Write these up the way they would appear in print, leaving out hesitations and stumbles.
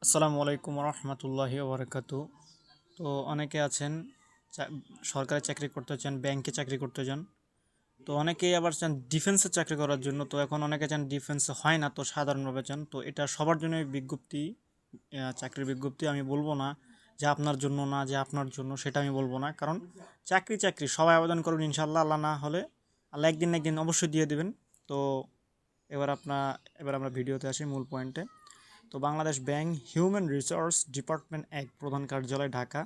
আসসালামু আলাইকুম রহমতুল্লাহি ওবরাকাতু। তো অনেকে আছেন সরকারি চাকরি করতে চান, ব্যাংকে চাকরি করতে চান। তো অনেকেই আবার চান ডিফেন্সে চাকরি করার জন্য। তো এখন অনেকে চান ডিফেন্সে হয় না, তো সাধারণভাবে চান। তো এটা সবার জন্য বিজ্ঞপ্তি, চাকরির বিজ্ঞপ্তি। আমি বলবো না যে আপনার জন্য না, যে আপনার জন্য, সেটা আমি বলবো না। কারণ চাকরি চাকরি সবাই আবেদন করবেন ইনশাল্লাহ। আল্লাহ না হলে আল্লাহ একদিন না একদিন অবশ্যই দিয়ে দেবেন। তো এবার এবার আমরা ভিডিওতে আসি, মূল পয়েন্টে। তো Bangladesh bank human resource department এক, প্রধান কার্যালয় ঢাকা।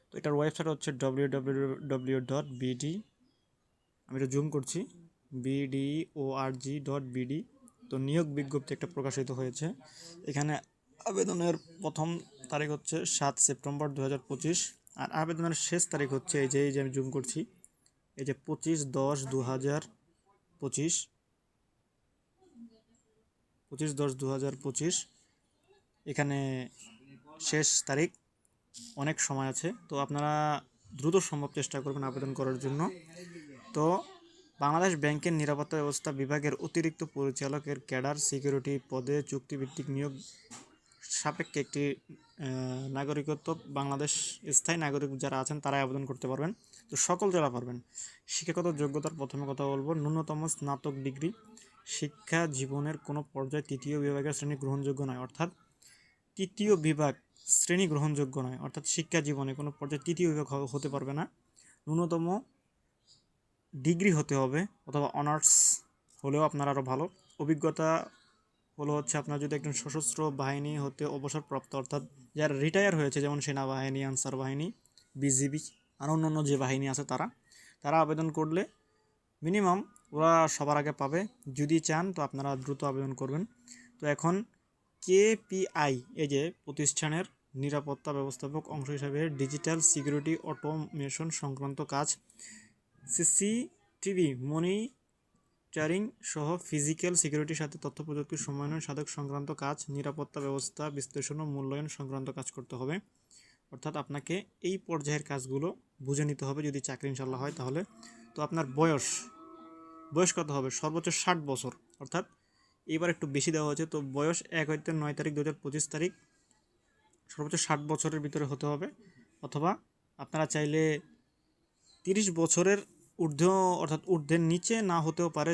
তো এটার ওয়েবসাইট হচ্ছে www.bd, আমি এটা জুম করছি, bdorg.bd। তো নিয়োগ বিজ্ঞপ্তি একটা প্রকাশিত হয়েছে এখানে। আবেদনের প্রথম তারিখ হচ্ছে 7 সেপ্টেম্বর 2025, আর আবেদনের শেষ তারিখ হচ্ছে এই যে আমি জুম করছি, এই যে 25/10/2025, 25/10/2025 এখানে শেষ তারিখ। অনেক সময় আছে, তো আপনারা দ্রুত সম্ভব চেষ্টা করবেন আবেদন করার জন্য। তো বাংলাদেশ ব্যাংকের নিরাপত্তা ব্যবস্থা বিভাগের অতিরিক্ত পরিচালকের ক্যাডার সিকিউরিটি পদে চুক্তিভিত্তিক নিয়োগ সাপেক্ষে একটি নাগরিকত্ব বাংলাদেশ স্থায়ী নাগরিক যারা আছেন তারাই আবেদন করতে পারবেন। তো সকল যারা পারবেন। শিক্ষাগত যোগ্যতার প্রথমে কথা বলবো, ন্যূনতম স্নাতক ডিগ্রি। শিক্ষা জীবনের কোনো পর্যায়ে তৃতীয় বিভাগের শ্রেণী গ্রহণযোগ্য নয়, অর্থাৎ তৃতীয় বিভাগ শ্রেণী গ্রহণযোগ্য নয়, অর্থাৎ শিক্ষা জীবনে কোনো পর্যায়ে তৃতীয় বিভাগ হতে পারবে না। ন্যূনতম ডিগ্রি হতে হবে, অথবা অনার্স হলেও আপনার আরও ভালো। অভিজ্ঞতা হলো হচ্ছে আপনার যদি একজন সশস্ত্র বাহিনী হতে অবসরপ্রাপ্ত, অর্থাৎ যারা রিটায়ার হয়েছে, যেমন সেনাবাহিনী, আনসার বাহিনী, বিজিবি আর অন্য যে বাহিনী আছে তারা আবেদন করলে মিনিমাম ওরা সবার আগে পাবে। যদি চান তো আপনারা দ্রুত আবেদন করবেন। তো এখন কেপিআই, এই যে প্রতিষ্ঠানের নিরাপত্তা ব্যবস্থাপক অংশ হিসাবে ডিজিটাল সিকিউরিটি অটোমেশন সংক্রান্ত কাজ, সিসিটিভি মনিটরিং সহ ফিজিক্যাল সিকিউরিটির সাথে তথ্য প্রযুক্তির সমন্বয় সাধক সংক্রান্ত কাজ, নিরাপত্তা ব্যবস্থা বিশ্লেষণ ও মূল্যায়ন সংক্রান্ত কাজ করতে হবে। অর্থাৎ আপনাকে এই পর্যায়ের কাজগুলো বুঝে নিতে হবে যদি চাকরি ইনশাল্লাহ হয় তাহলে। তো আপনার বয়স কত হবে? সর্বোচ্চ 60 বছর, অর্থাৎ এবার একটু বেশি দেওয়া হয়েছে। তো বয়স 1/9 2025 তারিখ, সর্বোচ্চ 60 বছরের ভিতরে হতে হবে। অথবা আপনারা চাইলে 30 বছরের ঊর্ধ্ব, অর্থাৎ ঊর্ধ্বের নিচে না হতেও পারে।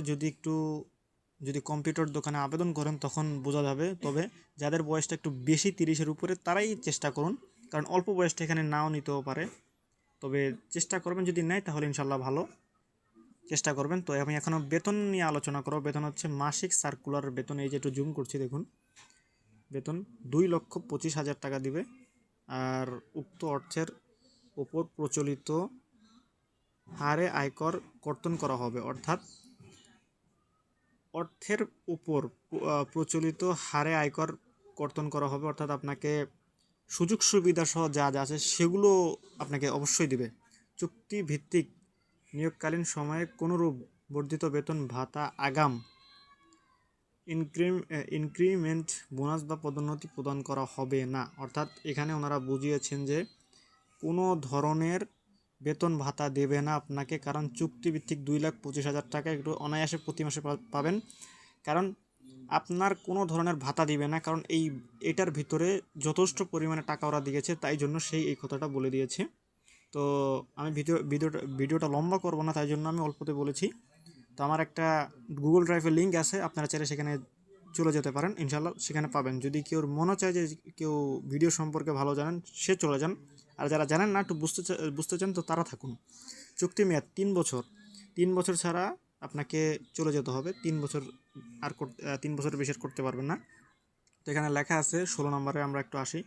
যদি কম্পিউটার দোকানে আবেদন করেন তখন বোঝা যাবে। তবে যাদের বয়সটা একটু বেশি, 30-এর উপরে, তারাই চেষ্টা করুন, কারণ অল্প বয়সটা এখানে নাও নিতেও পারে। তবে চেষ্টা করবেন, যদি নেয় তাহলে ইনশাল্লাহ ভালো। চেষ্টা করবেন। তো আমি এখনও বেতন নিয়ে আলোচনা করব। বেতন হচ্ছে মাসিক সার্কুলার বেতন, এই যে একটু জুম করছি দেখুন, বেতন 2,25,000 টাকা দিবে। আর উক্ত অর্থের ওপর প্রচলিত হারে আয়কর কর্তন করা হবে, অর্থাৎ অর্থের উপর প্রচলিত হারে আয়কর কর্তন করা হবে। অর্থাৎ আপনাকে সুযোগ সুবিধা সহ যা যা আছে সেগুলো আপনাকে অবশ্যই দিবে। চুক্তিভিত্তিক নিয়োগকালীন সময়ে কোনোরূপ বর্ধিত বেতন ভাতা, আগাম ইনক্রিমেন্ট, বোনাস বা পদোন্নতি প্রদান করা হবে না। অর্থাৎ এখানে ওনারা বুঝিয়েছেন যে কোনো ধরনের বেতন ভাতা দেবে না আপনাকে, কারণ চুক্তিভিত্তিক 2,25,000 টাকা একটু অনায়াসে প্রতি মাসে পাবেন। কারণ আপনার কোনো ধরনের ভাতা দিবে না, কারণ এটার ভিতরে যথেষ্ট পরিমাণে টাকা ওরা দিয়েছে, তাই জন্য এই কথাটা বলে দিয়েছে। তো আমি ভিডিওটা লম্বা করব না, তাই জন্য আমি অল্পতে বলেছি। তো আমার একটা গুগল ড্রাইভের লিঙ্ক আছে, আপনারা চাইলে সেখানে চলে যেতে পারেন, ইনশাল্লাহ সেখানে পাবেন। যদি কেউ মনে চায় যে কেউ ভিডিও সম্পর্কে ভালো জানেন, সে চলে যান। আর যারা জানেন না, একটু বুঝতে চান, তো তারা থাকুন। চুক্তি মেয়াদ 3 বছর। 3 বছর ছাড়া আপনাকে চলে যেতে হবে। 3 বছর আর 3 বছরের বেশি আর করতে পারবেন না। তো এখানে লেখা আছে 16 নম্বরে, আমরা একটু আসি,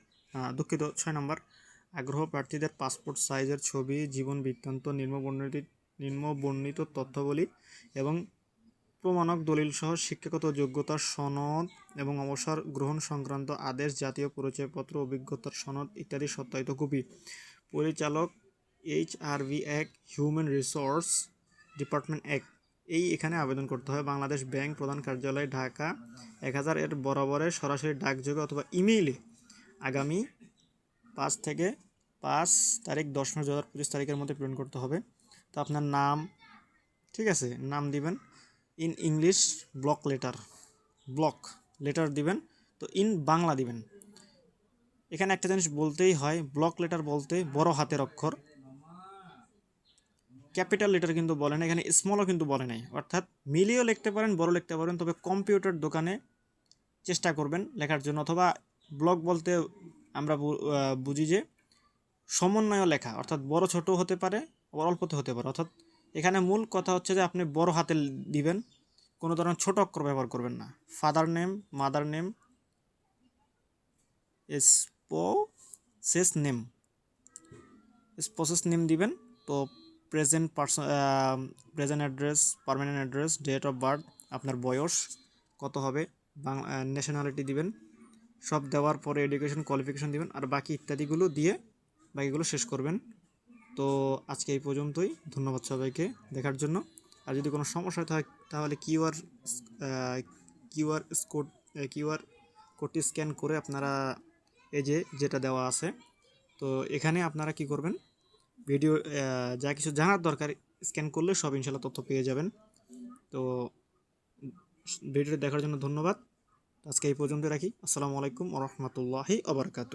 দুঃখিত 6 নম্বর। আগ্রহ প্রার্থীদের পাসপোর্ট সাইজের ছবি, জীবন বৃত্তান্ত, নিম্নবর্ণিত তথ্যাবলী এবং প্রমাণক দলিল সহ শিক্ষাগত যোগ্যতার সনদ এবং অবসর গ্রহণ সংক্রান্ত আদেশ, জাতীয় পরিচয়পত্র, অভিজ্ঞতার সনদ ইত্যাদি সত্যায়িত কপি। পরিচালক HRV 1, হিউম্যান রিসোর্স ডিপার্টমেন্ট 1, এখানে আবেদন করতে হবে। বাংলাদেশ ব্যাংক, প্রধান কার্যালয় ঢাকা 1000 এর বরাবরে সরাসরি ডাকযোগে অথবা ইমেইলে আগামী 5 তারিখ 10 মার্চ 2025 তারিখের মধ্যে প্রেরণ করতে হবে। তো আপনার নাম, ঠিক আছে, নাম দিবেন ইন ইংলিশ, ব্লক লেটার দিবেন। তো ইন বাংলা দিবেন। এখানে একটা জিনিস বলতেই হয়, ব্লক লেটার বলতে বড় হাতের অক্ষর, ক্যাপিটাল লেটার কিন্তু বলে না, এখানে স্মলও কিন্তু বলে নাই। অর্থাৎ মিলিয়েও লিখতে পারেন, বড় লিখতে পারেন, তবে কম্পিউটার দোকানে চেষ্টা করবেন লেখার জন্য। অথবা ব্লক বলতে আমরা বুঝি যে সমন্বয় লেখা, অর্থাৎ বড় ছোট হতে পারে, আবার অল্পতে হতে পারে। অর্থাৎ এখানে মূল কথা হচ্ছে যে আপনি বড় হাতে দিবেন, কোনো ধরনের ছোট অক্ষর ব্যবহার করবেন না। Father name, mother name, spouses name, spouses name দিবেন। তো present person, present address, permanent address, date of birth, আপনার বয়স কত হবে, ন্যাশনালিটি দিবেন। সব দেওয়ার পরে এডুকেশন কোয়ালিফিকেশন দিবেন, আর বাকি ইত্যাদিগুলো দিয়ে বাকিগুলো শেষ করবেন। তো আজকে এই পর্যন্তই। ধন্যবাদ সবাইকে দেখার জন্য। আর যদি কোনো সমস্যা হয় তাহলে কিউআর কোডটি স্ক্যান করে আপনারা এই যেটা দেওয়া আছে, তো এখানে আপনারা কি করবেন, ভিডিও যা কিছু জানার দরকার স্ক্যান করলে সব ইনশাল্লাহ তথ্য পেয়ে যাবেন। তো ভিডিওটি দেখার জন্য ধন্যবাদ। আজকে এই পর্যন্ত রাখি। আসসালামু আলাইকুম ওয়া রাহমাতুল্লাহি ওয়া বারাকাতুহু।